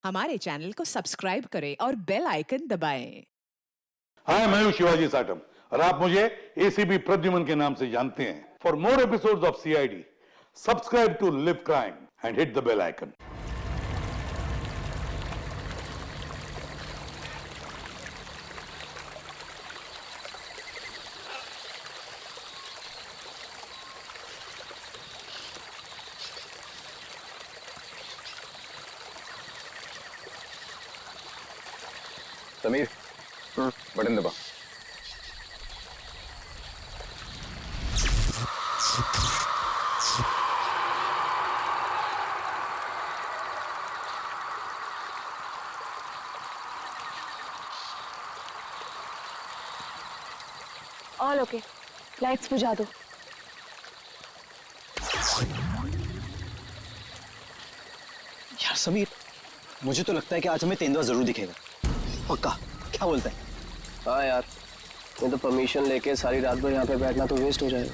हमारे चैनल को सब्सक्राइब करें और बेल आइकन दबाएं। हाय, मैं हूं शिवाजी साटम और आप मुझे एसीपी प्रद्युमन के नाम से जानते हैं। For more episodes of CID, subscribe to Liv crime and hit the bell icon. Sameer, button दबा। ऑल ओके, लाइट्स बुझा दो। यार समीर, मुझे तो लगता है कि आज हमें तेंदुआ जरूर दिखेगा। पक्का? क्या बोलता है? हाँ यार, मैं तो परमिशन लेके सारी रात भर यहाँ पे बैठना तो वेस्ट हो जाएगा।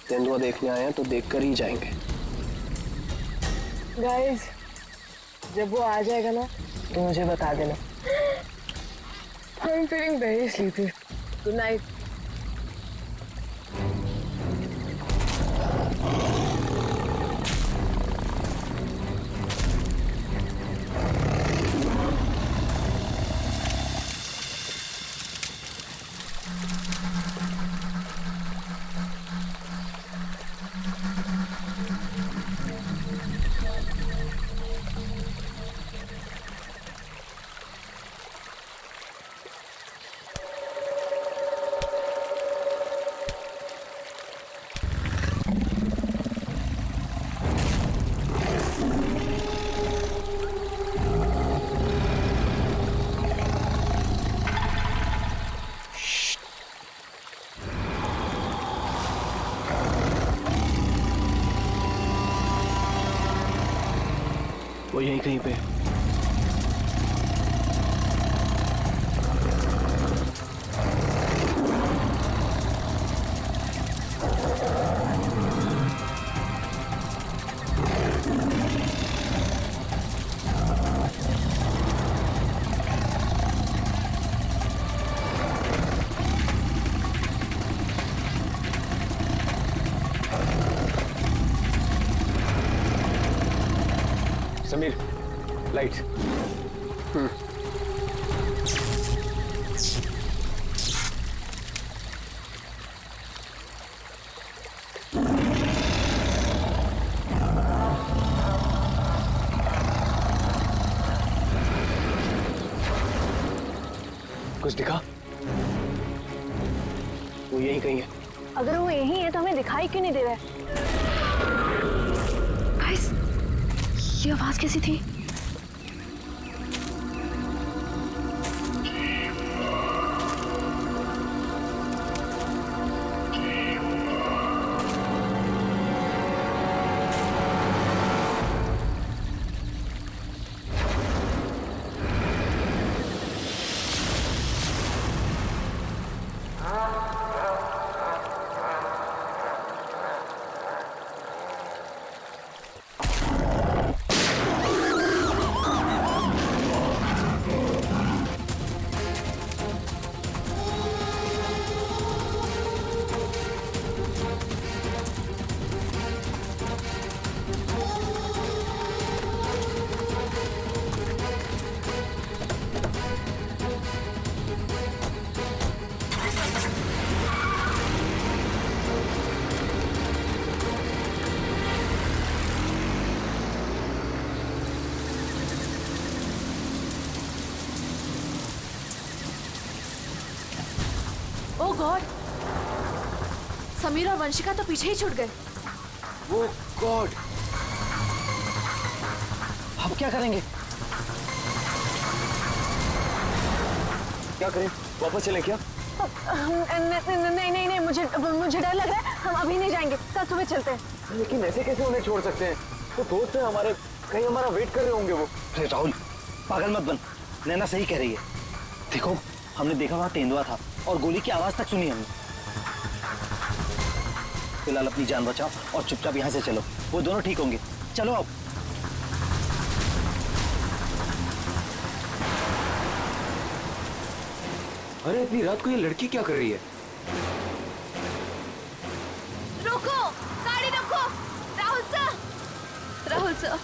तेंदुआ देखने आए हैं तो देखकर ही जाएंगे। गाइस, जब वो आ जाएगा ना तो मुझे बता देना। I'm feeling very sleepy. Good night. वो यहीं कहीं पे। समीर, लाइट्स। कुछ दिखा? वो यहीं कहीं है। अगर वो यही है तो हमें दिखाई क्यों नहीं दे रहा है? गाइस, ये आवाज कैसी थी? ओह गॉड, समीर और वंशिका तो पीछे ही छूट गए। वो गॉड, अब क्या करेंगे? क्या करें? वापस चलें क्या? नहीं नहीं नहीं, मुझे डर लग रहा है। हम अभी नहीं जाएंगे, कल सुबह चलते हैं। लेकिन ऐसे कैसे उन्हें छोड़ सकते हैं? तो दोस्त है हमारे, कहीं हमारा वेट कर रहे होंगे वो। अरे राहुल, पागल मत बन। नैना सही कह रही है। देखो, हमने देखा वहां तेंदुआ था और गोली की आवाज तक सुनी हमने। फिलहाल अपनी जान बचाओ और चुपचाप यहाँ से चलो, वो दोनों ठीक होंगे। चलो अब। अरे इतनी रात को ये लड़की क्या कर रही है? रोको, गाड़ी रोको। Rahul sir, Rahul sir.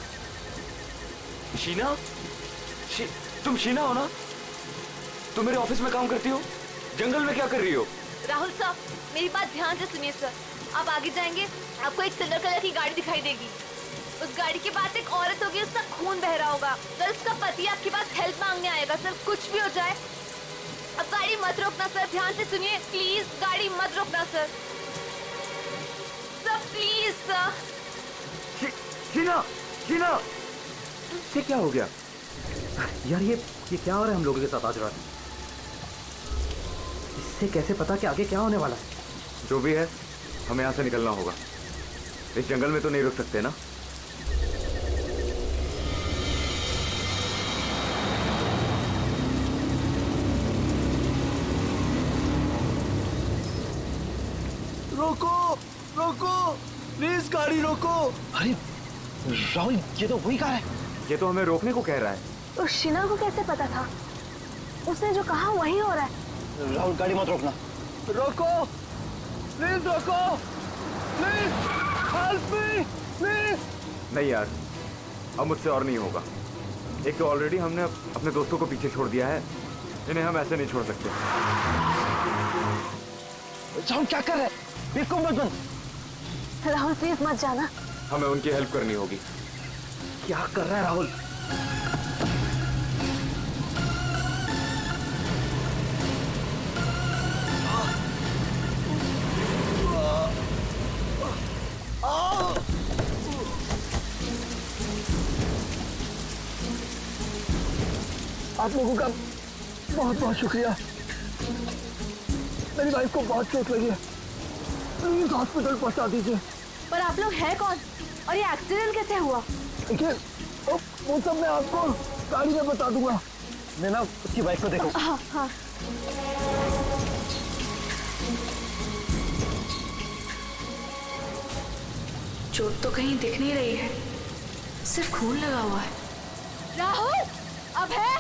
शीना? तुम शीना हो ना? तुम मेरे ऑफिस में काम करती हो? जंगल में क्या कर रही हो? राहुल सर, मेरी बात ध्यान से सुनिए सर। आप आगे जाएंगे, आपको एक सिल्वर कलर की गाड़ी दिखाई देगी। उस गाड़ी के पास एक औरत होगी, उसका खून बह रहा होगा। सर, उसका पति आपके पास हेल्प मांगने आएगा। सर, कुछ भी हो जाए, अब गाड़ी मत रोकना सर। ध्यान से सुनिए प्लीज, गाड़ी मत रोकना sir. Sir please sir. Sheena, Sheena, ये क्या हो गया? यार ये क्या हो रहा है हम लोगों के साथ आज रात? इससे कैसे पता कि आगे क्या होने वाला है? जो भी है, हमें यहाँ से निकलना होगा। इस जंगल में तो नहीं रुक सकते ना। रोको, रोको, प्लीज गाड़ी रोको। अरे राहुल, ये तो वही कार है। ये तो हमें रोकने को कह रहा है। तो शीना को कैसे पता था? उसने जो कहा वही हो रहा है। राहुल, गाड़ी मत रोकना। रोको, प्लीज रोको, प्लीज हेल्प मी, प्लीज। नहीं यार, अब मुझसे और नहीं होगा। एक तो ऑलरेडी हमने अपने दोस्तों को पीछे छोड़ दिया है, इन्हें हम ऐसे नहीं छोड़ सकते। राहुल क्या कर रहे हैं? बेवकूफ मत बन। राहुल प्लीज मत जाना। हमें उनकी हेल्प करनी होगी। क्या कर रहा है राहुल? आप लोगों का बहुत बहुत शुक्रिया। मेरी वाइफ को बहुत चोट लगी है, प्लीज हॉस्पिटल पहुंचा दीजिए। पर आप लोग हैं कौन और ये एक्सीडेंट कैसे हुआ? देखिए वो सब मैं आपको गाड़ी में बता दूंगा। मैं ना उसकी बाइक को देखो। हाँ हाँ। चोट तो कहीं दिख नहीं रही है, सिर्फ खून लगा हुआ है। राहुल, अब है,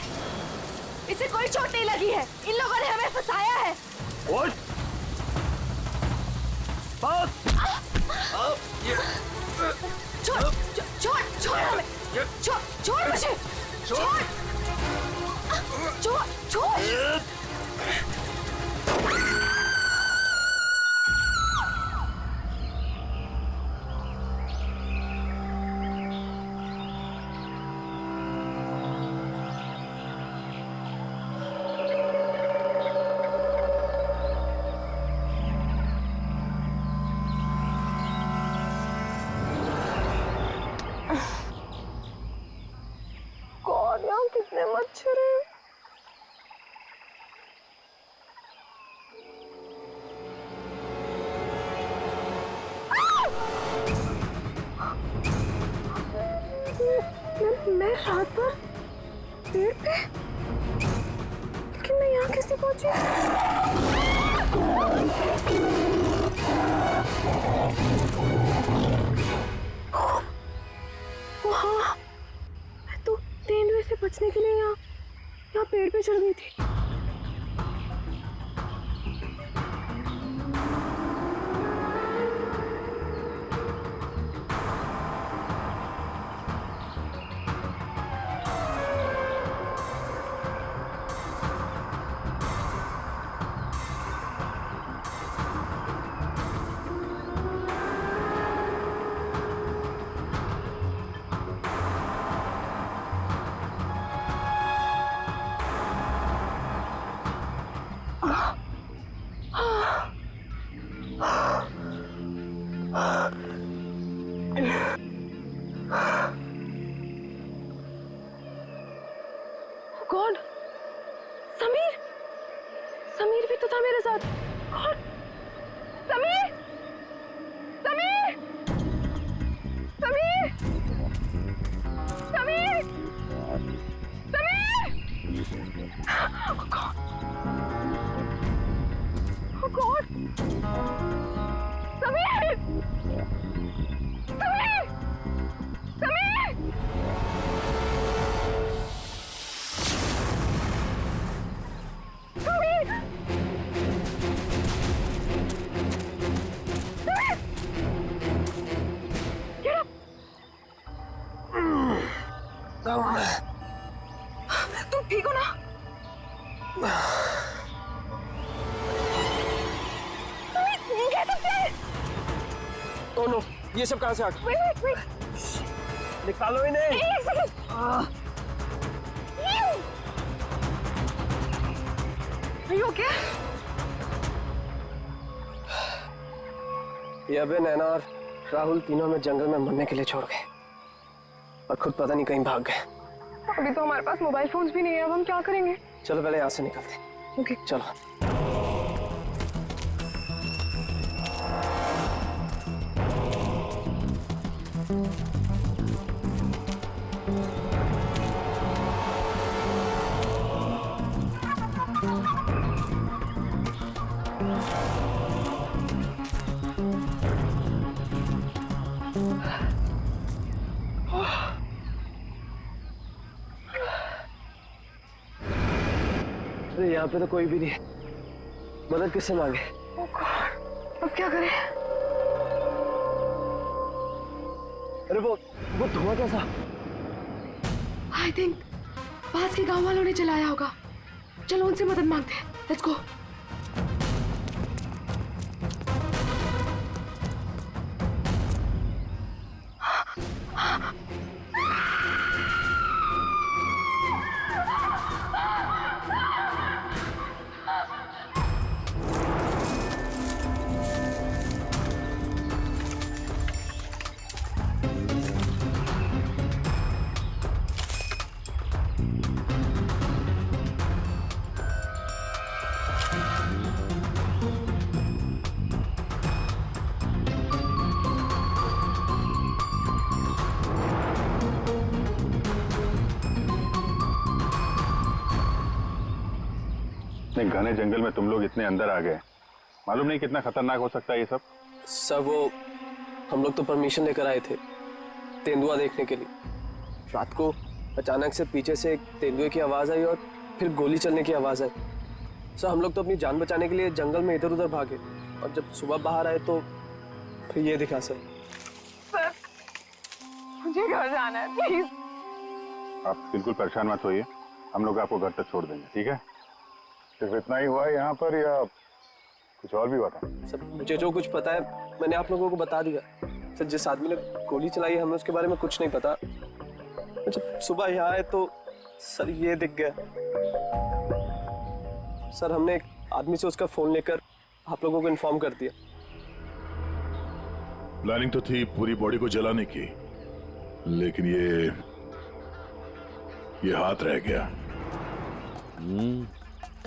इसे कोई चोट नहीं लगी है। इन लोगों ने हमें फंसाया है। छोड़ छोड़ छोड़ हमें, छोड़ छोड़ मुझे, छोड़ छोड़ छोड़। गॉड, यहाँ कितने मच्छर हैं। मैं रात पर पेड़ पे, लेकिन मैं यहाँ कैसे पहुंची? वहाँ मैं तो तेंदुए से बचने के लिए यहाँ पेड़ पे चढ़ गई थी। गॉड, समीर, समीर भी तो था मेरे साथ। God, Sameer, Sameer, Sameer, Sameer, Sameer. Oh God, oh God, Sameer, Sameer, Sameer. Sameer! तुम ठीक हो ना? तुम कह सकते हैं? ओ नो, ये सब कहाँ से आ गया? Wait. निकालो इन्हें। एक सेकंड। Are you okay? ये अबे, नैना और राहुल तीनों में जंगल में मरने के लिए छोड़ गए और खुद पता नहीं कहीं भाग गए। अभी तो हमारे पास मोबाइल फोन्स भी नहीं है, अब हम क्या करेंगे? चलो पहले यहाँ से निकलते हैं। ओके चलो। अरे यहाँ पे तो कोई भी नहीं है, मदद किससे मांगे? अब क्या करें? अरे वो धुआं कैसा? आई थिंक पास के गांव वालों ने चलाया होगा। चलो उनसे मदद मांगते हैं। Let's go. इतने घने जंगल में तुम लोग इतने अंदर आ गए, मालूम नहीं कितना खतरनाक हो सकता है ये सब। सर वो हम लोग तो परमिशन लेकर आए थे तेंदुआ देखने के लिए। रात को अचानक से पीछे से एक तेंदुए की आवाज आई और फिर गोली चलने की आवाज आई। सर हम लोग तो अपनी जान बचाने के लिए जंगल में इधर उधर भागे और जब सुबह बाहर आए तो फिर ये दिखा सर। सर मुझे घर जाना है, प्लीज। आप बिल्कुल परेशान मत होइए, हम लोग आपको घर तक छोड़ देंगे, ठीक है? सिर्फ इतना ही हुआ है यहाँ पर या कुछ और भी हुआ था? सर मुझे जो कुछ पता है मैंने आप लोगों को बता दिया। सर जिस आदमी ने गोली चलाई है हमें उसके बारे में कुछ नहीं पता। जब सुबह यहाँ आए तो सर ये दिख गया। सर हमने एक आदमी से उसका फोन लेकर आप लोगों को इन्फॉर्म कर दिया। प्लानिंग तो थी पूरी बॉडी को जलाने की, लेकिन ये हाथ रह गया।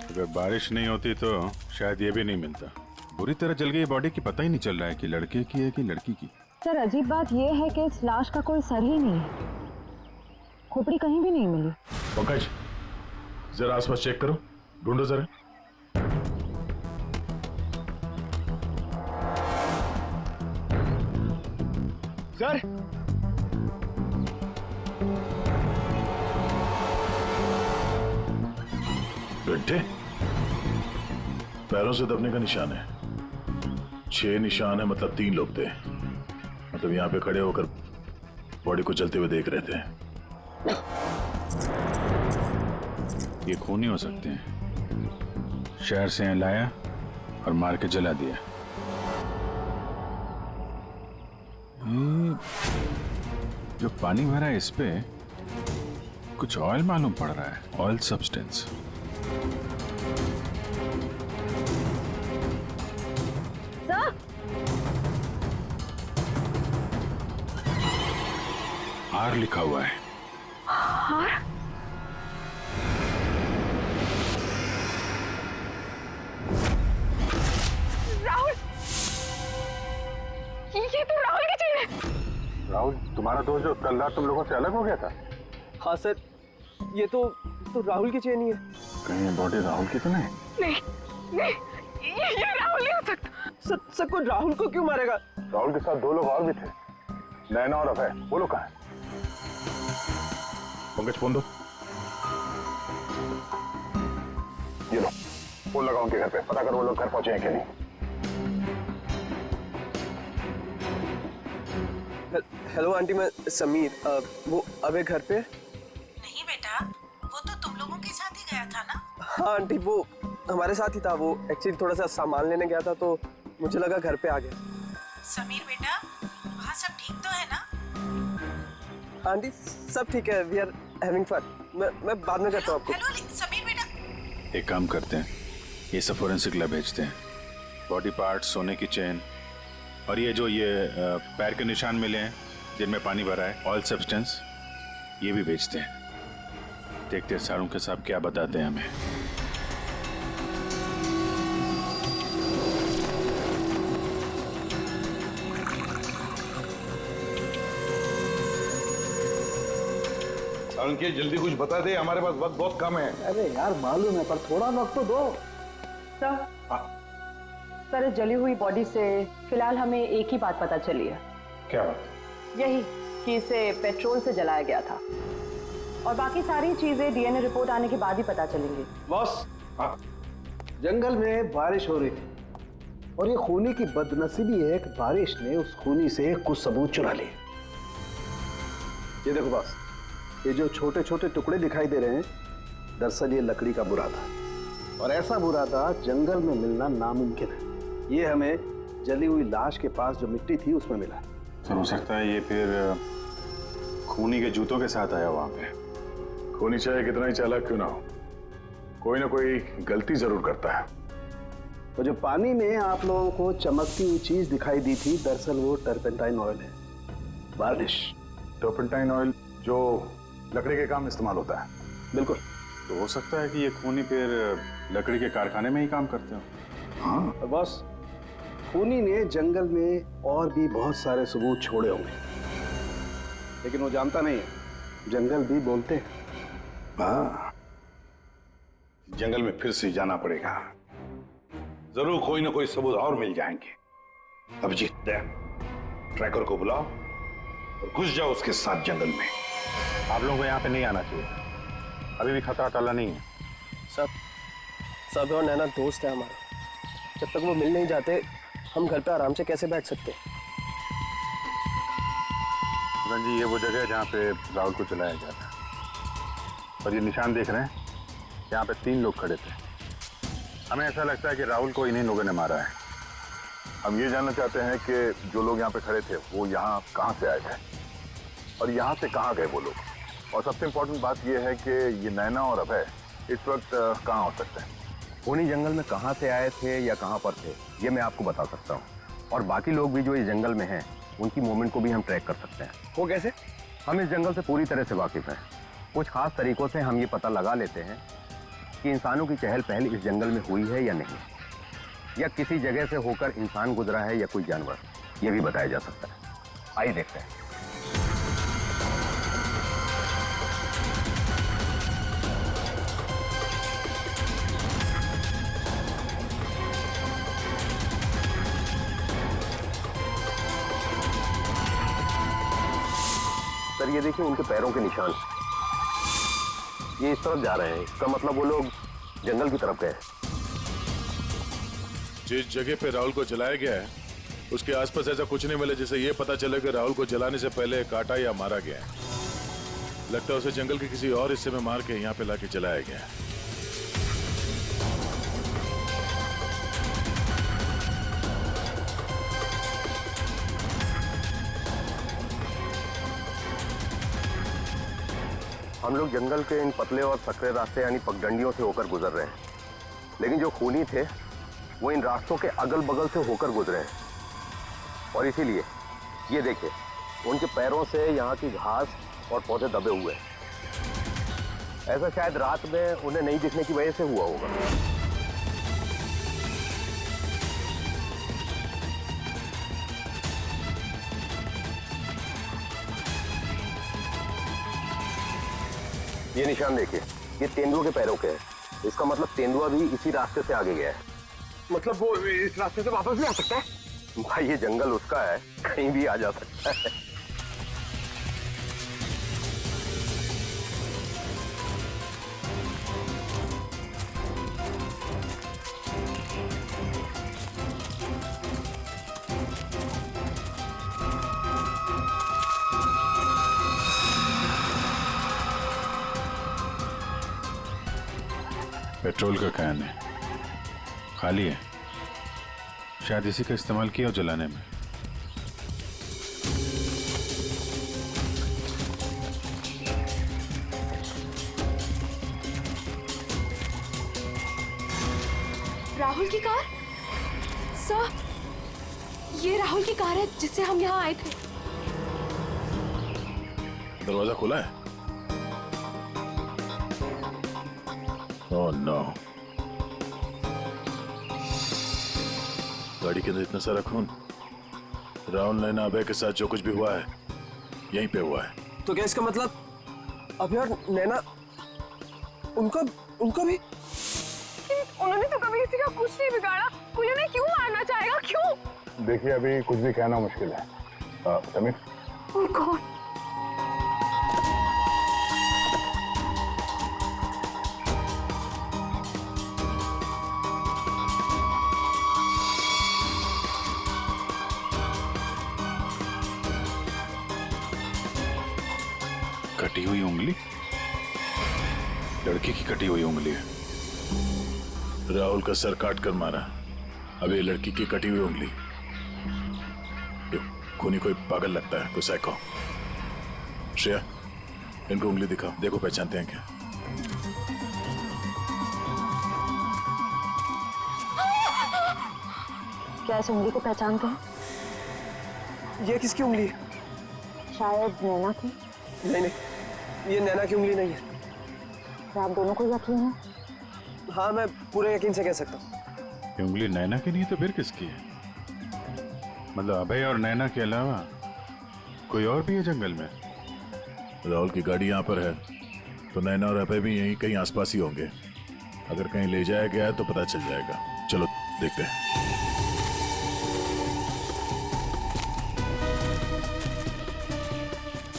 अगर बारिश नहीं होती तो शायद ये भी नहीं मिलता। बुरी तरह जल गई बॉडी की, पता ही नहीं चल रहा है कि लड़के की है कि लड़की की। सर अजीब बात यह है कि इस लाश का कोई सर ही नहीं है, खोपड़ी कहीं भी नहीं मिली। पंकज जरा आसपास चेक करो, ढूंढो जरा। सर गड्ढे, पैरों से दबने का निशान है। 6 निशान है, मतलब 3 लोग थे। मतलब यहाँ पे खड़े होकर बॉडी को जलते हुए देख रहे थे। ये खूनी हो सकते हैं। शहर से यहाँ लाया और मार के जला दिया। जो पानी भरा है इस पे कुछ ऑयल मालूम पड़ रहा है, ऑयल सब्सटेंस। आर लिखा हुआ है। आर? राहुल, ये तो राहुल की चेन है। राहुल तुम्हारा दोस्त जो कल रात तुम लोगों से अलग हो गया था? हाँ सर, ये तो राहुल की चेन ही है। कहीं बॉडी राहुल की तो नहीं? नहीं, ये राहुल नहीं हो सकता। सर कोई राहुल को क्यों मारेगा? राहुल के साथ 2 लोग और भी थे, नैना और अभय। वो लोग कहाँ हैं? पंकज फोन दो। ये लो, फोन लगाओ उनके घर पे, पता करो वो लोग घर पहुंचे हैं कि नहीं। हेलो आंटी, मैं समीर। वो अबे घर पे? गया था ना? हाँ आंटी, वो हमारे साथ ही था। वो एक्चुअली थोड़ा सा सामान लेने गया था तो मुझे लगा घर पे आ गया। समीर बेटा, वहाँ सब ठीक तो है ना? आंटी सब ठीक है, वी आर हैविंग फन। मैं बाद में करता हूँ आपको। हेलो समीर बेटा। एक काम करते हैं, ये सब फोरेंसिक लैब भेजते हैं। बॉडी पार्ट, सोने की चेन और ये जो पैर के निशान मिले हैं जिनमें पानी भरा है, ऑयल सब्सटेंस, ये भी भेजते हैं। देखते हैं सारुंखे साहब क्या बताते हैं हमें। सारुंखे जल्दी कुछ बता दे, हमारे पास वक्त बहुत कम है। अरे यार मालूम है, पर थोड़ा वक्त तो दो। सर, इस जली हुई बॉडी से फिलहाल हमें एक ही बात पता चली है। क्या बात? यही कि इसे पेट्रोल से जलाया गया था, और बाकी सारी चीजें डीएनए रिपोर्ट आने के बाद ही पता चलेंगी। बॉस, जंगल में बारिश हो रही थी और ये खूनी की बदनसीबी है कि बारिश ने उस खूनी से कुछ सबूत चुरा लिए। ये देखो बॉस, ये जो छोटे छोटे टुकड़े दिखाई दे रहे हैं, दरअसल ये लकड़ी का बुरादा, और ऐसा बुरादा जंगल में मिलना नामुमकिन है। ये हमें जली हुई लाश के पास जो मिट्टी थी उसमें मिला। तो हो सकता है ये फिर खूनी के जूतों के साथ आया वहां पे। खूनी चाहे कितना ही चालाक क्यों ना हो, कोई ना कोई गलती जरूर करता है। तो जो पानी में आप लोगों को चमकती हुई चीज दिखाई दी थी, दरअसल वो टर्पेंटाइन ऑयल है, वार्निश। टर्पेंटाइन ऑयल जो लकड़ी के काम में इस्तेमाल होता है। बिल्कुल। तो हो सकता है कि ये खूनी फिर लकड़ी के कारखाने में ही काम करते हो। हाँ। और बॉस, खूनी ने जंगल में और भी बहुत सारे सबूत छोड़े होंगे, लेकिन वो जानता नहीं है जंगल भी बोलते हैं। हाँ, जंगल में फिर से जाना पड़ेगा। जरूर कोई ना कोई सबूत और मिल जाएंगे। अभिजीत, ट्रैकर को बुलाओ और घुस जाओ उसके साथ जंगल में। आप लोगों को यहाँ पे नहीं आना चाहिए, अभी भी खतरा टला नहीं है। सब और नैना दोस्त है हमारा, जब तक वो मिल नहीं जाते हम घर पे आराम से कैसे बैठ सकते? जी, ये वो जगह है जहाँ पे राहुल को चलाया गया था, और ये निशान देख रहे हैं, यहाँ पे 3 लोग खड़े थे। हमें ऐसा लगता है कि राहुल को इन्हीं लोगों ने मारा है। हम ये जानना चाहते हैं कि जो लोग यहाँ पे खड़े थे वो यहाँ कहाँ से आए थे और यहाँ से कहाँ गए वो लोग, और सबसे इम्पोर्टेंट बात ये है कि ये नैना और अभय इस वक्त कहाँ हो सकते हैं। खूनी जंगल में कहाँ से आए थे या कहाँ पर थे, ये मैं आपको बता सकता हूँ, और बाकी लोग भी जो इस जंगल में हैं उनकी मूवमेंट को भी हम ट्रैक कर सकते हैं। वो कैसे? हम इस जंगल से पूरी तरह से वाकिफ हैं। कुछ खास तरीकों से हम ये पता लगा लेते हैं कि इंसानों की चहल पहल इस जंगल में हुई है या नहीं, या किसी जगह से होकर इंसान गुजरा है या कोई जानवर, ये भी बताया जा सकता है। आइए देखते हैं। सर, ये देखिए उनके पैरों के निशान, ये इस तरफ जा रहे हैं। इसका मतलब वो लोग जंगल की तरफ गए। जिस जगह पे राहुल को जलाया गया है उसके आसपास ऐसा कुछ नहीं मिला जिससे ये पता चले कि राहुल को जलाने से पहले काटा या मारा गया है। लगता है उसे जंगल के किसी और हिस्से में मार के यहाँ पे लाके जलाया गया है। हम लोग जंगल के इन पतले और सकरे रास्ते यानी पगडंडियों से होकर गुजर रहे हैं, लेकिन जो खूनी थे वो इन रास्तों के अगल बगल से होकर गुजरे हैं, और इसीलिए ये देखिए उनके पैरों से यहाँ की घास और पौधे दबे हुए हैं। ऐसा शायद रात में उन्हें नहीं दिखने की वजह से हुआ होगा। ये निशान देखिए, ये तेंदुआ के पैरों के हैं। इसका मतलब तेंदुआ भी इसी रास्ते से आगे गया है। मतलब वो इस रास्ते से वापस भी आ सकता है? भाई ये जंगल उसका है, कहीं भी आ जा सकता है। पेट्रोल का कैन है, खाली है। शायद इसी का इस्तेमाल किया हो जलाने में। राहुल की कार? सर, ये राहुल की कार है जिससे हम यहाँ आए थे। दरवाजा खुला है? Oh no. गाड़ी के अंदर इतना सारा खून। राहुल नैना अभय के साथ जो कुछ भी हुआ है यहीं पे हुआ है। तो क्या इसका मतलब अभय और नैना उनका भी? उन्होंने तो कभी किसी का कुछ नहीं बिगाड़ा, कोई उन्हें क्यों मारना चाहेगा, क्यों? देखिए अभी कुछ भी कहना मुश्किल है। Sameer, Oh God. कटी हुई उंगली? लड़की की कटी हुई उंगली है। राहुल का सर काट कर मारा, अब ये लड़की की कटी हुई उंगली। खूनी कोई पागल लगता है, कोई साइको। श्रेया, इनको उंगली दिखाओ, देखो पहचानते हैं क्या। क्या इस उंगली को पहचानते हैं? ये किसकी उंगली है? शायद नैना की। नहीं, ये नैना की उंगली नहीं है। क्या आप दोनों को यकीन है? हाँ, मैं पूरे यकीन से कह सकता हूँ। ये उंगली नैना की नहीं तो फिर किसकी है? मतलब अभय और नैना के अलावा कोई और भी है जंगल में? राहुल की गाड़ी यहाँ पर है तो नैना और अभय भी यहीं कहीं आसपास ही होंगे। अगर कहीं ले जाया गया है तो पता चल जाएगा। चलो देखते हैं।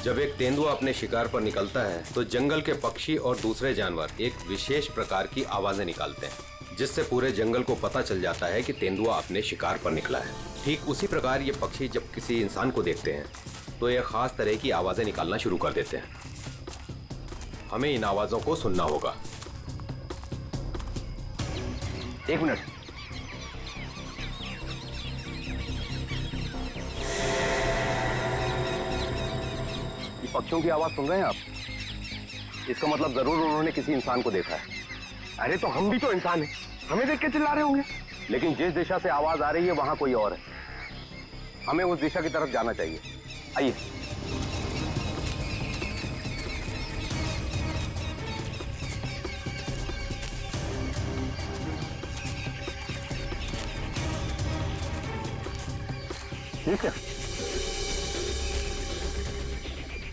जब एक तेंदुआ अपने शिकार पर निकलता है तो जंगल के पक्षी और दूसरे जानवर एक विशेष प्रकार की आवाजें निकालते हैं, जिससे पूरे जंगल को पता चल जाता है कि तेंदुआ अपने शिकार पर निकला है। ठीक उसी प्रकार ये पक्षी जब किसी इंसान को देखते हैं तो ये खास तरह की आवाजें निकालना शुरू कर देते हैं। हमें इन आवाजों को सुनना होगा। एक मिनट। पक्षियों की आवाज सुन रहे हैं आप? इसका मतलब जरूर उन्होंने किसी इंसान को देखा है। अरे तो हम भी तो इंसान हैं, हमें देख के चिल्ला रहे होंगे। लेकिन जिस दिशा से आवाज आ रही है वहां कोई और है। हमें उस दिशा की तरफ जाना चाहिए। आइए। ठीक है,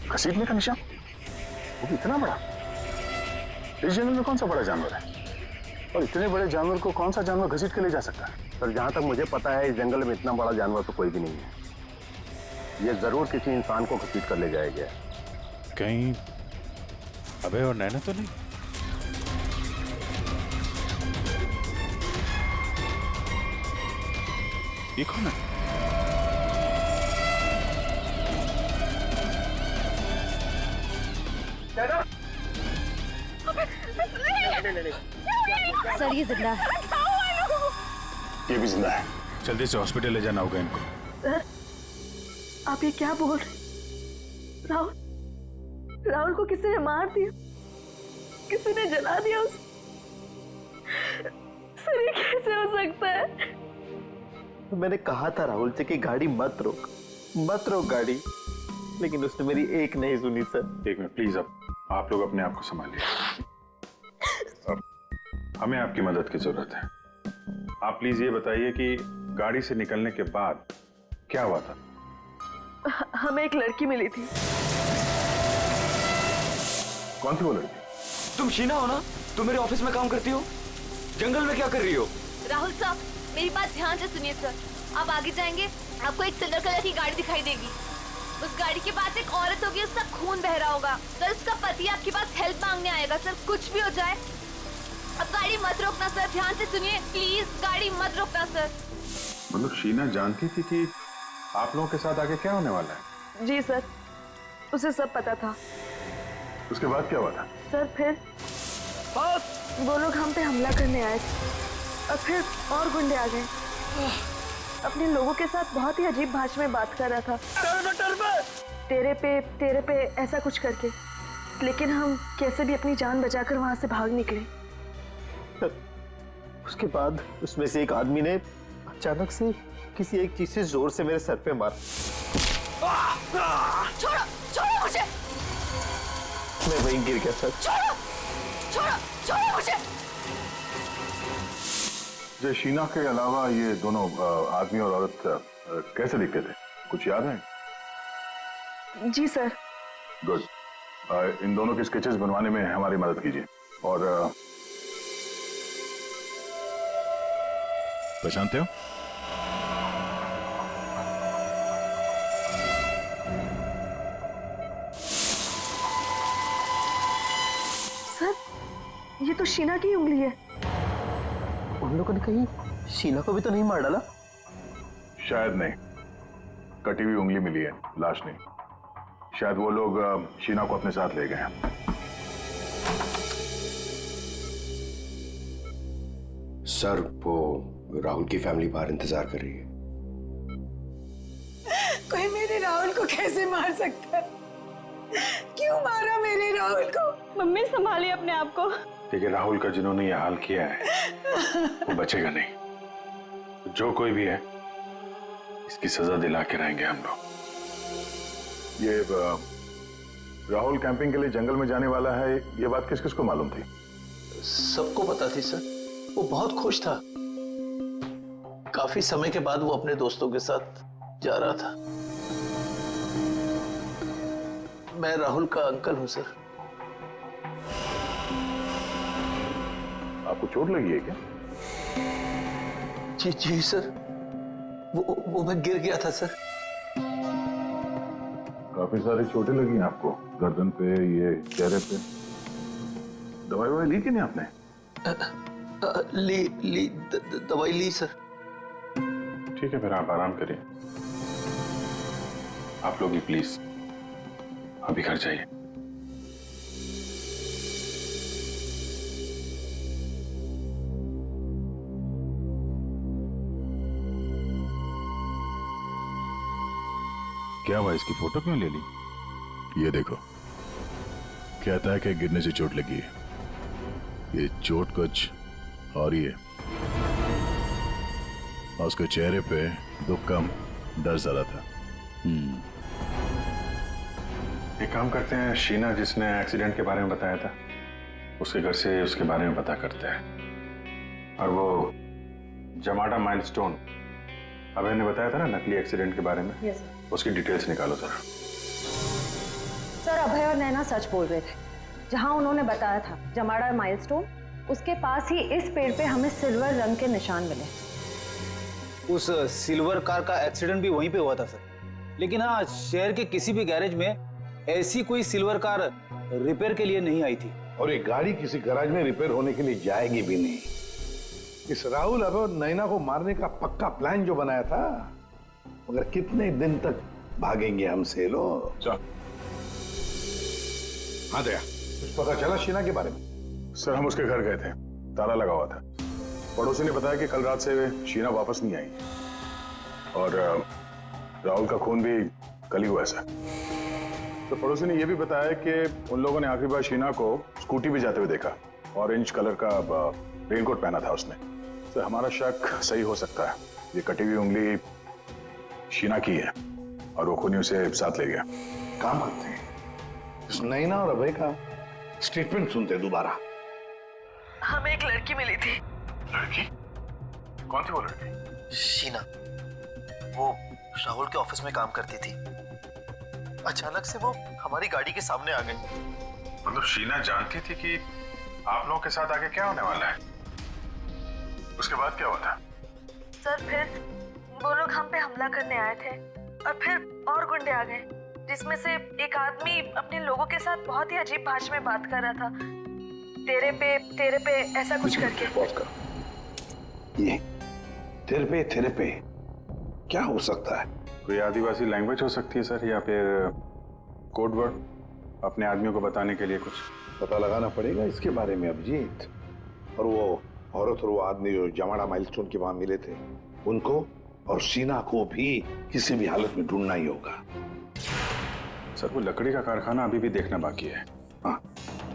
घसीटने का निशान, वो भी इतना बड़ा। इस जंगल में कौन सा बड़ा जानवर है? और इतने बड़े जानवर को कौन सा जानवर घसीट के ले जा सकता है? सर, जहां तक मुझे पता है इस जंगल में इतना बड़ा जानवर तो कोई भी नहीं है। ये जरूर किसी इंसान को घसीट कर ले जाया गया। कहीं अभय और नैना तो नहीं? ये कौन है? सर, ये जिंदा है। ये भी जिंदा है। जल्दी से हॉस्पिटल ले जाना होगा इनको। सर, आप ये क्या बोल रहे? राहुल को किसी ने मार दिया, किसी ने जला दिया सर, ये कैसे हो सकता है? मैंने कहा था राहुल से कि गाड़ी मत रोक गाड़ी, लेकिन उसने मेरी एक नहीं सुनी सर। एक मिनट प्लीज, अब आप लोग अपने आप को संभालिए। अब हमें आपकी मदद की जरूरत है। आप प्लीज ये बताइए कि गाड़ी से निकलने के बाद क्या हुआ था? हमें एक लड़की मिली थी। कौन थी वो लड़की? तुम शीना हो ना? तुम मेरे ऑफिस में काम करती हो? जंगल में क्या कर रही हो? राहुल साहब, मेरी बात ध्यान से सुनिए सर। आप आगे जाएंगे, आपको एक सिल्वर कलर की गाड़ी दिखाई देगी। उस गाड़ी के पास एक औरत होगी, उसका खून बह रहा होगा। सर, उसका पति आपके पास हेल्प मांगने आएगा। सर, कुछ भी हो जाए अब गाड़ी मत रोकना सर, ध्यान से सुनिए प्लीज, गाड़ी मत रोकना सर। मतलब शीना जानती थी कि आप लोगों के साथ आगे क्या होने वाला है? जी सर, उसे सब पता था। उसके बाद क्या हुआ था? सर, फिर वो लोग हम पे हमला करने आए थे और फिर और गुंडे आ गए। अपने लोगों के साथ बहुत ही अजीब भाषा में बात कर रहा था, तेरे पे ऐसा कुछ करके। लेकिन हम कैसे भी अपनी जान बचाकर वहां से भाग निकले। उसके बाद उसमें से एक आदमी ने अचानक से किसी एक चीज से जोर से मेरे सर पे मारा। छोड़ो छोड़ो मुझे, मैं वहीं गिर गया सर। छोड़ो छोड़ो छोड़ो मुझे। जो शीना के अलावा ये दोनों आदमी और औरत कैसे दिखते थे, कुछ याद है? जी सर। गुड। इन दोनों के स्केचेस बनवाने में हमारी मदद कीजिए। और पहचानते हो? सर, ये तो शीना की उंगली है। उन लोगों ने कहीं शीना को भी तो नहीं मार डाला? शायद नहीं, कटी हुई उंगली मिली है, लाश नहीं। शायद वो लोग शीना को अपने साथ ले गए हैं। सर, वो राहुल की फैमिली बाहर इंतजार कर रही है। कोई मेरे राहुल को कैसे मार सकता है? क्यों मारा मेरे राहुल को? मम्मी संभालिए अपने आप को। देखिए, राहुल का जिन्होंने ये हाल किया है वो बचेगा नहीं। जो कोई भी है इसकी सजा दिला के रहेंगे हम लोग। ये राहुल कैंपिंग के लिए जंगल में जाने वाला है, ये बात किस किस को मालूम थी? सबको पता थी सर। वो बहुत खुश था। काफी समय के बाद वो अपने दोस्तों के साथ जा रहा था। मैं राहुल का अंकल हूं सर। आपको चोट लगी है क्या? जी जी सर, वो मैं गिर गया था सर। काफी सारी चोटें लगी हैं आपको, गर्दन पे, ये चेहरे पे। दवाई ववाई ली कि नहीं आपने? दवाई ली सर। ठीक है, फिर आप आराम करिए। आप लोग भी प्लीज अभी घर जाइए। क्या हुआ, इसकी फोटो क्यों ले ली? ये देखो, कहता है कि गिरने से चोट लगी है। ये चोट कुछ और ही है। और उसके चेहरे पे दुख कम, डर ज्यादा था। एक काम करते हैं, शीना जिसने एक्सीडेंट के बारे में बताया था उसके घर से उसके बारे में पता करते हैं। और वो जमाडा माइलस्टोन अभय ने बताया था ना, नकली एक्सीडेंट के बारे में, यस सर। उसकी डिटेल्स निकालो जरा। सर, अभय और नैना सच बोल रहे थे। जहां उन्होंने बताया था जमाड़ा माइलस्टोन, उसके पास ही इस पेड़ पे हमें सिल्वर रंग के निशान मिले। उस सिल्वर कार का एक्सीडेंट भी वहीं पे हुआ था सर। लेकिन हाँ, शहर के किसी भी गैरेज में ऐसी कोई सिल्वर कार रिपेयर के लिए नहीं आई थी। और ये गाड़ी किसी गैराज में रिपेयर होने के लिए जाएगी भी नहीं। इस राहुल अब नैना को मारने का पक्का प्लान जो बनाया था, मगर कितने दिन तक भागेंगे हमसे लोग। हाँ दया, कुछ पता चला शीना के बारे में? सर, हम उसके घर गए थे, ताला लगा हुआ था। पड़ोसी ने बताया कि कल रात से शीना वापस नहीं आई और राहुल का खून भी कल ही हुआ सर। तो पड़ोसी ने यह भी बताया कि उन लोगों ने आखिरी बार शीना को स्कूटी पे जाते हुए देखा। ऑरेंज कलर का रेनकोट पहना था उसने। तो हमारा शक सही हो सकता है, ये कटी हुई उंगली शीना की है और वो खूनी उसे साथ ले गया। काम करते हैं, इस नैना और अभय का स्टेटमेंट सुनते हैं दोबारा। हमें एक लड़की मिली थी। लड़की? कौन थी वो लड़की? शीना। वो राहुल के ऑफिस में काम करती थी। अचानक से वो हमारी गाड़ी के सामने आ गई। मतलब शीना जानती थी कि आप लोगों के साथ आगे क्या होने वाला है? उसके बाद क्या हुआ था? सर, फिर वो लोग हम पे हमला करने आए थे और फिर और गुंडे आ गए, जिसमें से एक आदमी अपने लोगों के साथ बहुत ही अजीब भाषा में बात कर रहा था, तेरे पे ऐसा कुछ करके। पॉज करो। ये तेरे पे क्या हो सकता है? कोई आदिवासी लैंग्वेज हो सकती है सर, या फिर कोड वर्ड। अपने आदमियों को बताने के लिए कुछ? पता लगाना पड़ेगा इसके बारे में अभिजीत। और वो औरत और वो आदमी जो जमाड़ा माइलस्टोन के वहां मिले थे, उनको और शीना को भी किसी भी हालत में ढूंढना ही होगा। सर, वो लकड़ी का कारखाना अभी भी देखना बाकी है। हाँ,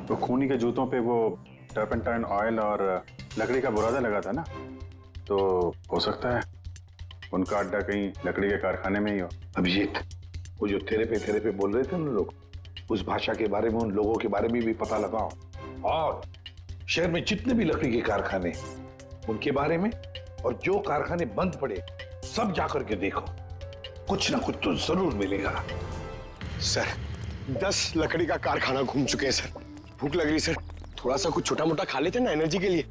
तो खूनी के जूतों पे वो टर्पेंटाइन ऑयल और लकड़ी का बुरादा लगा था ना, तो हो सकता है उनका अड्डा कहीं लकड़ी के कारखाने में ही हो। अभिजीत, वो जो तेरे पे बोल रहे थे ना लोग, उस भाषा के बारे में, उन लोगों के बारे में भी पता लगाओ। और शहर में जितने भी लकड़ी के कारखाने, उनके बारे में, और जो कारखाने बंद पड़े सब जाकर के देखो। कुछ ना कुछ तो जरूर मिलेगा। सर, 10 लकड़ी का कारखाना घूम चुके हैं सर। भूख लग रही सर, थोड़ा सा कुछ छोटा मोटा खा लेते ना एनर्जी के लिए।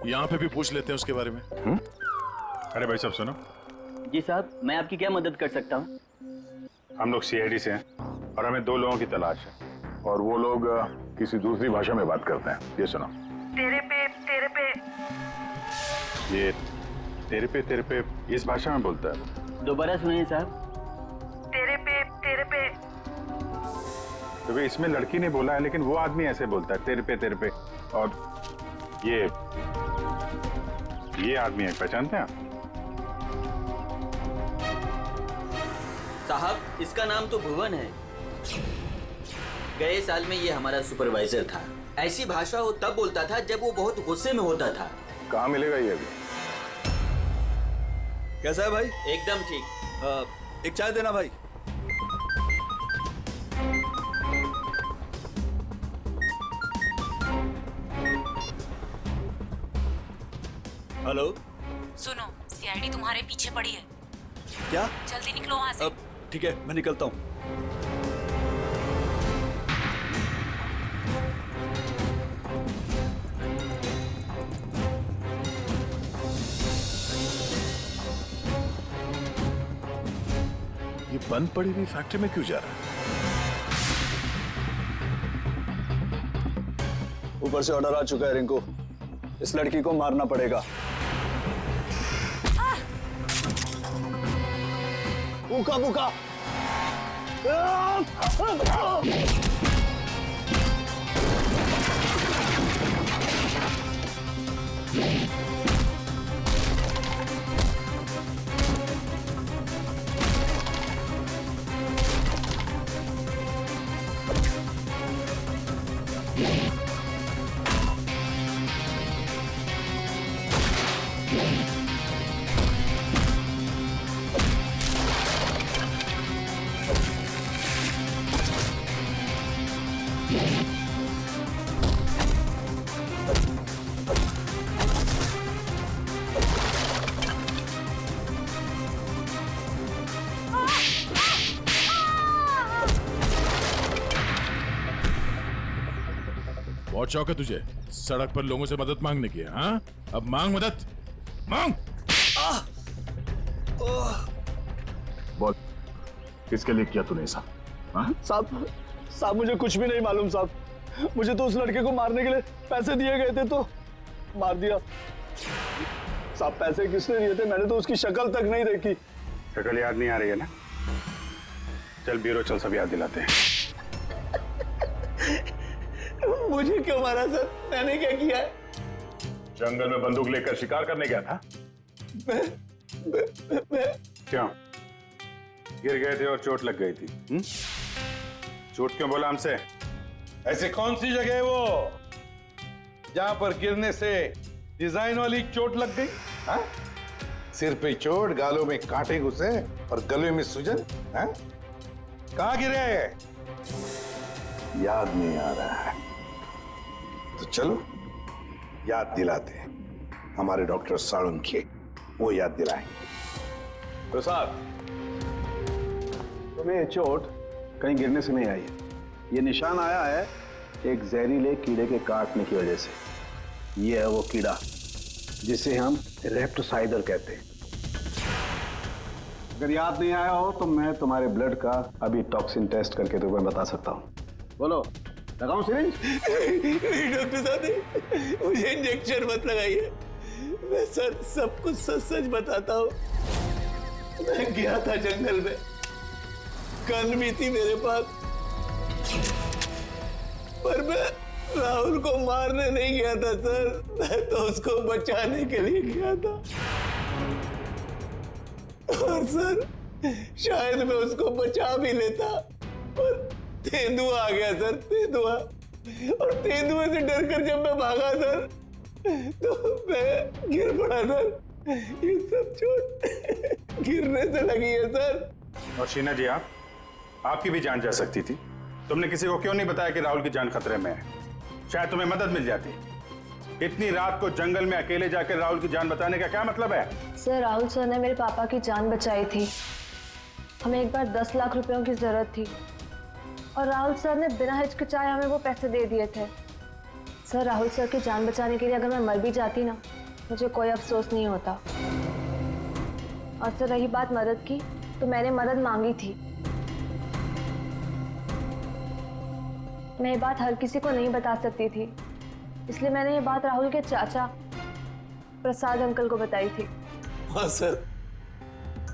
यहाँ पे भी पूछ लेते हैं उसके बारे में। अरे भाई साहब सुनो। जी साहब, मैं आपकी क्या मदद कर सकता हूँ? हम लोग सीआईडी से हैं और हमें 2 लोगों की तलाश है। और वो लोग किसी दूसरी भाषा में बात करते हैं। ये सुनो। तेरे पे ये तेरे पे इस भाषा में बोलता है। दोबारा सुनिए साहब। तेरे पे तो इसमें लड़की ने बोला है, लेकिन वो आदमी ऐसे बोलता है, तेरे पे। और ये आदमी है, पहचानते हैं आप? साहब, इसका नाम तो भुवन है। गए साल में ये हमारा सुपरवाइजर था। ऐसी भाषा वो तब बोलता था जब वो बहुत गुस्से में होता था। कहाँ मिलेगा ये अभी? कैसा है भाई? एकदम ठीक। एक चाय देना भाई। हेलो, सुनो, सीआईडी तुम्हारे पीछे पड़ी है। क्या? जल्दी निकलो वहां से। ठीक है, मैं निकलता हूँ। ये बंद पड़ी हुई फैक्ट्री में क्यों जा रहा है? ऊपर से ऑर्डर आ चुका है रिंकू, इस लड़की को मारना पड़ेगा। बुका बुका। बहुत शौक है तुझे सड़क पर लोगों से मदद मांगने की, हाँ? अब मांग मदद, मांग। बोल, किसके लिए किया तूने ऐसा? साहब मुझे कुछ भी नहीं मालूम साहब। मुझे तो उस लड़के को मारने के लिए पैसे दिए गए थे तो मार दिया। साहब, पैसे किसने दिए थे? मैंने तो उसकी शक्ल तक नहीं देखी। शक्ल याद नहीं आ रही है ना? चल ब्यूरो चल, सब याद दिलाते हैं। मुझे क्यों मारा सर? मैंने क्या किया है? जंगल में बंदूक लेकर शिकार करने गया था। क्यों? गिर गए थे और चोट लग गई थी। चोट क्यों बोला हमसे? ऐसे कौन सी जगह है वो जहां पर गिरने से डिजाइन वाली चोट लग गई? हा? सिर पे चोट, गालों में कांटे घुसे और गले में सूजन। कहां गिरे? याद नहीं आ रहा है तो चलो याद दिलाते हैं। हमारे डॉक्टर साळुंखे वो याद दिलाएंगे। प्रसाद, तुम्हें ये चोट कहीं गिरने से नहीं आई है। ये निशान आया है एक जहरीले कीड़े के काटने की वजह से। ये है वो कीड़ा जिसे हम रेप्टोसाइडर कहते हैं। अगर याद नहीं आया हो तो मैं तुम्हारे ब्लड का अभी टॉक्सिन टेस्ट करके तुम्हें बता सकता हूं। बोलो, लगाऊं सिरिंज? नहीं डॉक्टर साहब, मुझे इंजेक्शन मत लगाइए। मैं सर सब कुछ सच सच बताता हूँ। मैं गया था जंगल में, गन भी थी मेरे पास। पर मैं राहुल को मारने नहीं गया था सर, मैं तो उसको बचाने के लिए गया था। और सर शायद मैं उसको बचा भी लेता, पर तेंदुआ आ गया सर, तेंदुआ। और तेंदुए से डरकर जब मैं भागा सर, तो मैं गिर पड़ा सर। ये सब चोट गिरने से लगी है सर। और शीना जी, आपकी भी जान जा सकती थी। तुमने किसी को क्यों नहीं बताया कि राहुल की जान खतरे में है? शायद तुम्हें मदद मिल जाती। इतनी रात को जंगल में अकेले जाकर राहुल की जान बचाने का क्या मतलब है? सर, राहुल सर ने मेरे पापा की जान बचाई थी। हमें एक बार 10 लाख रुपयों की जरूरत थी और राहुल सर ने बिना हिचकिचाए हमें वो पैसे दे दिए थे। सर, राहुल सर की जान बचाने के लिए अगर मैं मर भी जाती ना, मुझे कोई अफसोस नहीं होता। और सर, रही बात मदद की, तो मैंने मदद मांगी थी। मैं ये बात हर किसी को नहीं बता सकती थी, इसलिए मैंने ये बात राहुल के चाचा प्रसाद अंकल को बताई थी। हाँ सर,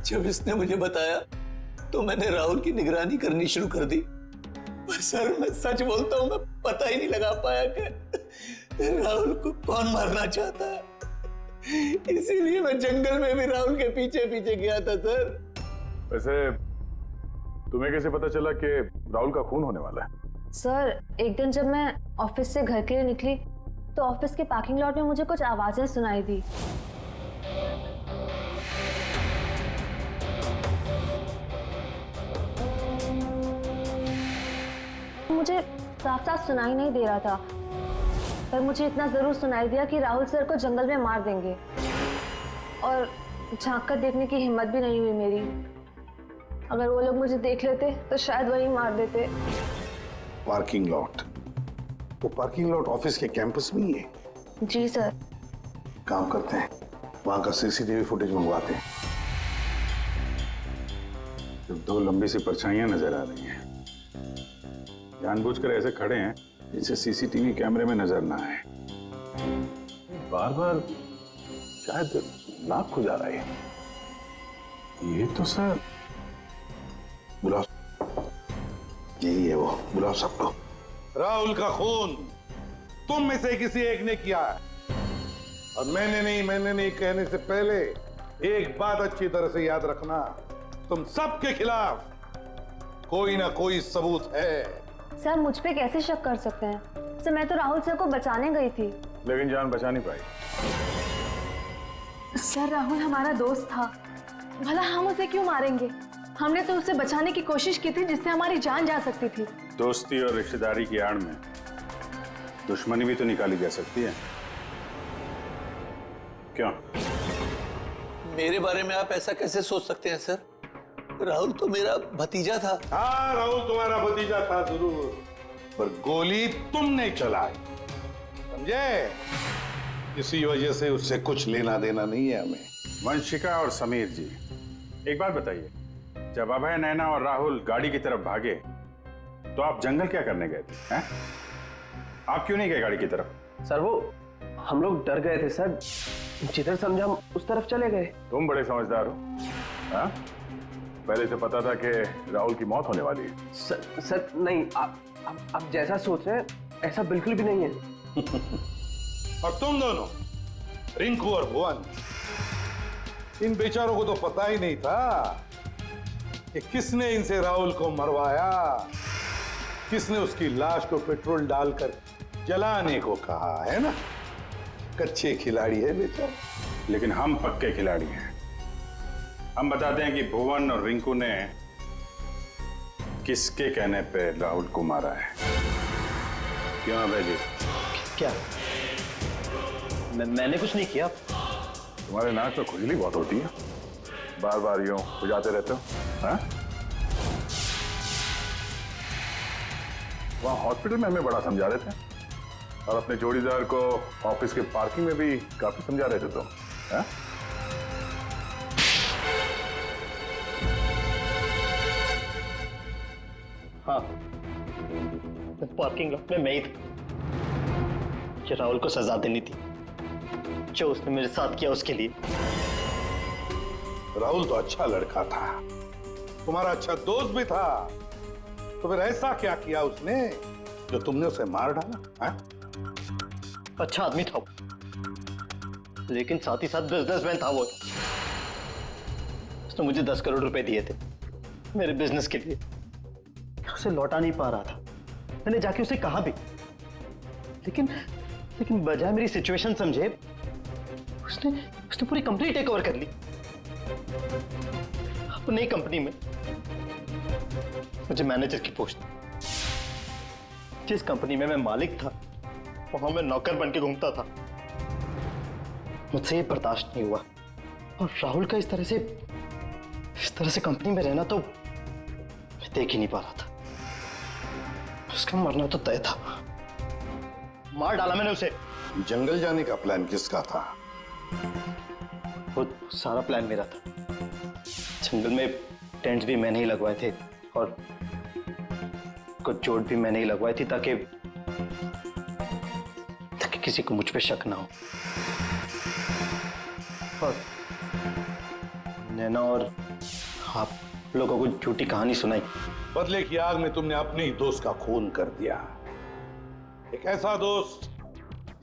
जब इसने मुझे बताया तो मैंने राहुल की निगरानी करनी शुरू कर दी। पर सर, मैं सच बोलता हूँ, मैं पता ही नहीं लगा पाया कि राहुल को कौन मारना चाहता है। इसीलिए मैं जंगल में भी राहुल के पीछे पीछे गया था सर। वैसे तुम्हें कैसे पता चला कि राहुल का खून होने वाला है? सर, एक दिन जब मैं ऑफिस से घर के लिए निकली तो ऑफिस के पार्किंग लॉट में मुझे कुछ आवाजें सुनाई दी। मुझे साफ साफ सुनाई नहीं दे रहा था, पर मुझे इतना जरूर सुनाई दिया कि राहुल सर को जंगल में मार देंगे। और झांक कर देखने की हिम्मत भी नहीं हुई मेरी। अगर वो लोग मुझे देख लेते तो शायद वही मार देते। Parking lot? वो पार्किंग लॉट ऑफिस के कैंपस में ही है? जी सर। काम करते हैं, वहां का सीसीटीवी फुटेज मंगवाते हैं। जब 2 लंबी सी परछाइयां नजर आ रही हैं, जानबूझकर ऐसे खड़े हैं जिसे सीसीटीवी कैमरे में नजर ना आए। बार बार शायद नाक खुजा रहा है। ये तो सर, बुलाओ, यही है वो, बुलाओ सबको। राहुल का खून तुम में से किसी एक ने किया है, और मैंने नहीं कहने से पहले एक बात अच्छी तरह से याद रखना, तुम सबके खिलाफ कोई ना कोई सबूत है। सर, मुझ पे कैसे शक कर सकते हैं? सर, मैं तो राहुल सर को बचाने गई थी। लेकिन जान बचा नहीं पाई। सर, राहुल हमारा दोस्त था, भला हम उसे क्यों मारेंगे? हमने तो उसे बचाने की कोशिश की थी जिससे हमारी जान जा सकती थी। दोस्ती और रिश्तेदारी की आड़ में दुश्मनी भी तो निकाली जा सकती है, क्यों? मेरे बारे में आप ऐसा कैसे सोच सकते हैं सर? राहुल तो मेरा भतीजा था। हाँ, राहुल तुम्हारा भतीजा था जरूर, पर गोली तुमने चलाई, समझे? इसी वजह से उससे कुछ लेना देना नहीं है हमें। वंशिका और समीर जी, एक बात बताइए, जब अभय, नैना और राहुल गाड़ी की तरफ भागे तो आप जंगल क्या करने गए थे? हैं? आप क्यों नहीं गए गाड़ी की तरफ? सर, वो हम लोग डर गए थे सर, जिधर समझा हम उस तरफ चले गए। तुम बड़े समझदार हो। हाँ? पहले से पता था कि राहुल की मौत होने वाली है। सर नहीं, आप जैसा सोच रहे हैं ऐसा बिल्कुल भी नहीं है। और तुम दोनों, रिंकू और भुवन, इन बेचारों को तो पता ही नहीं था कि किसने इनसे राहुल को मरवाया, किसने उसकी लाश को पेट्रोल डालकर जलाने को कहा, है ना? कच्चे खिलाड़ी है बेचारा। लेकिन हम पक्के खिलाड़ी हैं। हम बताते हैं कि भुवन और रिंकू ने किसके कहने पे राहुल को मारा है। क्यों अभय जी? क्या? मैंने कुछ नहीं किया। तुम्हारे नाक में खुजली बहुत होती है, बार बार यूं खुजाते रहते हो। हाँ? वहां हॉस्पिटल में हमें बड़ा समझा रहे थे, और अपने जोड़ीदार को ऑफिस के पार्किंग में भी काफी समझा रहे थे तुम। हाँ? हाँ, पार्किंग लॉट में मैं ही था। कि राहुल को सजा देनी थी जो उसने मेरे साथ किया उसके लिए। राहुल तो अच्छा लड़का था, तुम्हारा अच्छा दोस्त भी था, तो फिर ऐसा क्या किया उसने जो तुमने उसे मार डाला? हाँ? अच्छा आदमी था वो, लेकिन साथ ही साथ बिजनेसमैन था वो। उसने मुझे 10 करोड़ रुपए दिए थे मेरे बिजनेस के लिए। उसे लौटा नहीं पा रहा था। मैंने जाके उसे कहा भी, लेकिन बजाय मेरी सिचुएशन समझे उसने पूरी कंपनी टेक ओवर कर ली। अब नई कंपनी में मुझे मैनेजर की पोस्ट। जिस कंपनी में मैं मालिक था वहां मैं नौकर बन के घूमता था। मुझसे ये बर्दाश्त नहीं हुआ, और राहुल का इस तरह से कंपनी में रहना तो मैं देख ही नहीं पा रहा था। उसका मरना तो तय था। मार डाला मैंने उसे। जंगल जाने का प्लान किसका था? वो सारा प्लान मेरा था। जंगल में टेंट भी मैंने ही लगवाए थे, और कुछ चोट भी मैंने ही लगवाई थी ताकि किसी को मुझ पे शक ना हो। और नैना और आप लोगों को झूठी कहानी सुनाई। बदले की आग में तुमने अपने ही दोस्त का खून कर दिया। एक ऐसा दोस्त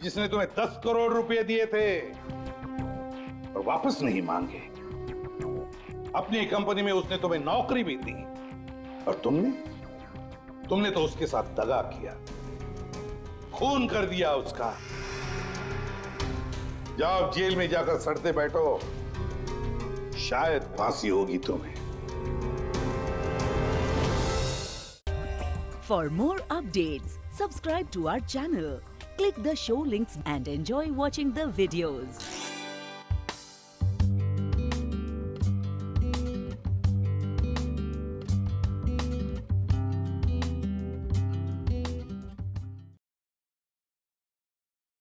जिसने तुम्हें 10 करोड़ रुपए दिए थे और वापस नहीं मांगे। अपनी कंपनी में उसने तुम्हें नौकरी भी दी, और तुमने तो उसके साथ दगा किया, खून कर दिया उसका। जाओ जेल में जाकर सड़ते बैठो, शायद फांसी होगी तुम्हें। For more updates, subscribe to our channel, click the show links and enjoy watching the videos.